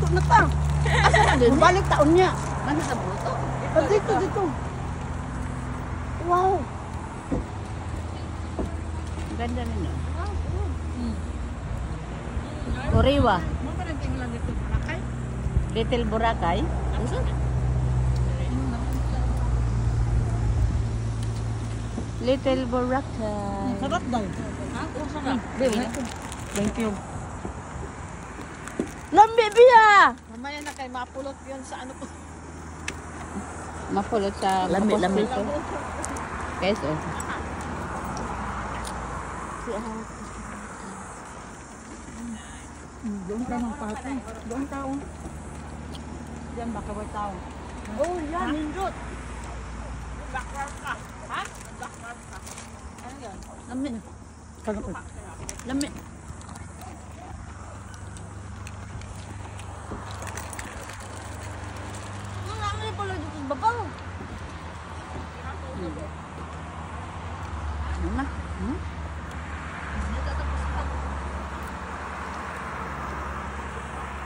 buto na ta. Balik taon niya. Ano sa buto? Dito, dito. Wow. Ganda rin yun. Oriwa. Little Boracay. Little Boracay. Sarap daw. Sarap. Thank you. Lambi biya! Mamaya na kay mapulot yun sa ano po. Mapulot sa lambi ko. Guys, oh. Doon ka ng pati. Doon ka. Diyan baka may tao. Oh, yan, nindot. Backward ka. Ha? Backward ka. Ano yan? Lambi. Kalapit. Lambi. Ano pala dito sa babaw? Ano na?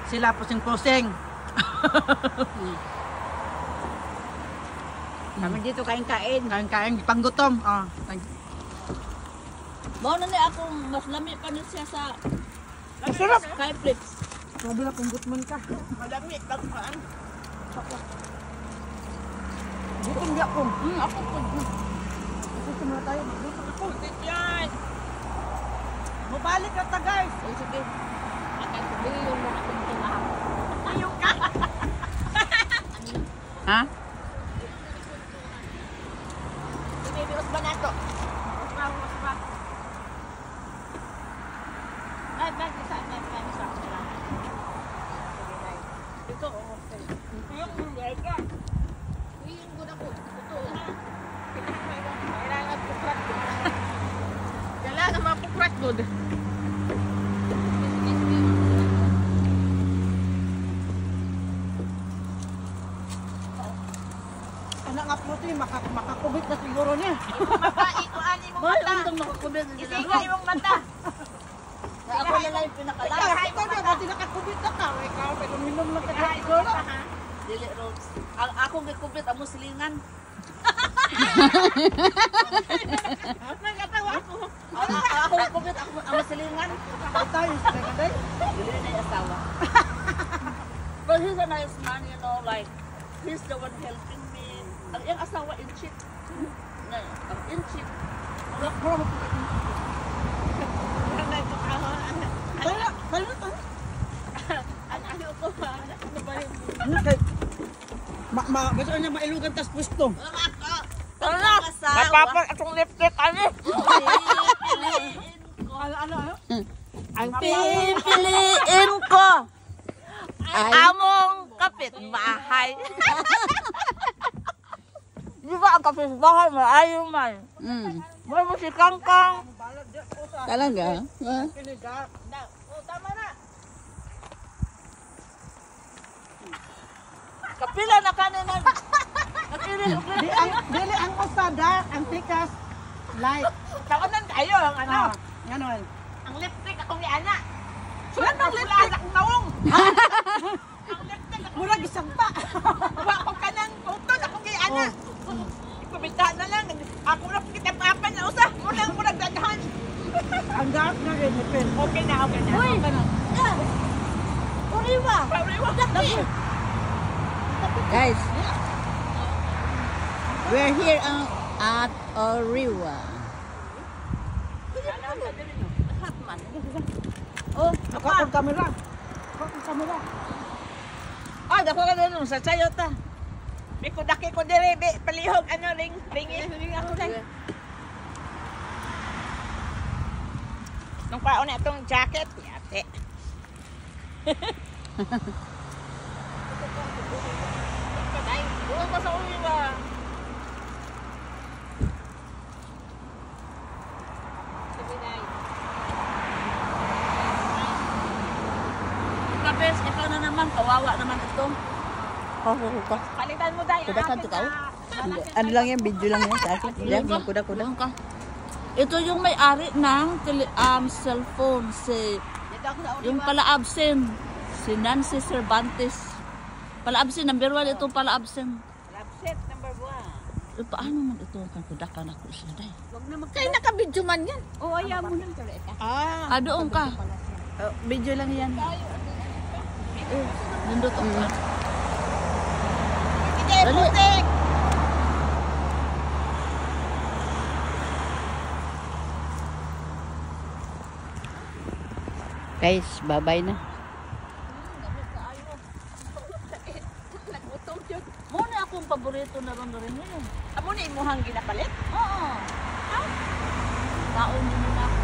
Sila pusing-pusing. Kami dito kain-kain. Kain-kain, panggutom. Bawa na niya akong mas lami pa niya siya sa Masarap. Skyflix. Sabi na kung gutman ka. Malami, bagpaan. Gutom di ako. Ako po. Gutom na tayo. Gutom ako. Gutom yan. Mabalik ka ta guys. Sige. Bili yung mga tindahan. Ayaw ka. Ha? Binibios ba na ito? Usma. Ay, bakit isa? Ito, okay. Yung mulay ka. Yung guna ko. Ito, ha? Kailangan pukrat ko. Kailangan mapukrat ko. Anak nga po ito, makakubit na siguro niya. Ikuanin mo mata. Ang makakubit. Isinga yung mata. Ako na lang yung pinakalas. Ikaw na, dati nakakubit na ka. Ikaw, pero minom lang ka siguro. Dili Rose. Ako gikubit amo silingan. Nagkatawa ako. Ako gikubit amo silingan. Tayo, sila Dili na yung asawa. But he's a nice man, you know, like he's the one helping me. Ang iyang asawa in cheat. Ang in cheat. Gusto niya mailugan tas pwesto. Tara! Mapapat atong lipstick ano? Ano? Ang pipiliin ko ay among kapitbahay. Di ba ang kapitbahay maayo man? May mo si Kangkang. Talaga? Tama na. Kapila na kanin. Dili ang usada, ang tikas, light. Taonan tayo ang ano. Ganon. Ang lipstick akong ni Ana. Sulat ang lipstick akong nawong. Ang lipstick ako. Murag isang pa. Wa ko kanang utod ako kay Ana. Ipabita na lang. Ako na kita papan na usa. Murag daghan. Ang gas na rin, pen. Okay na. Uy! Uriwa. Guys, we're here at Oriwa. Oh, nakapag kamera. Oh, dako ka din sa sayo ta. Daki ko dire, palihog ano ring ako dai. Nung paon na itong jacket, yate. Buwan pa sa Oriwa. Kapes, ikaw na naman, kawawa naman ito. Palitan mo dahil. Kudakan to kau? Ano lang yan, video lang yan sa akin. Yan, yung kuda-kuda. Ito yung may-ari ng cellphone, yung pala absent. Si Nancy Cervantes. Pala-absent, number 1 ito pala-absent. Lapset, number 1. Paano man ito ang kudakan ako siya, day? Kaya naka-video man yan. O, ayaw mo nang Ah. doon ka. Oh, video lang yan. Nandot ang ka. Hindi, Dali. putik. Guys, bye-bye na. Nagutong yun. Muna akong paborito na rin ngayon. Amo na imuhang ginapalit? Oo. Taon din nila ako.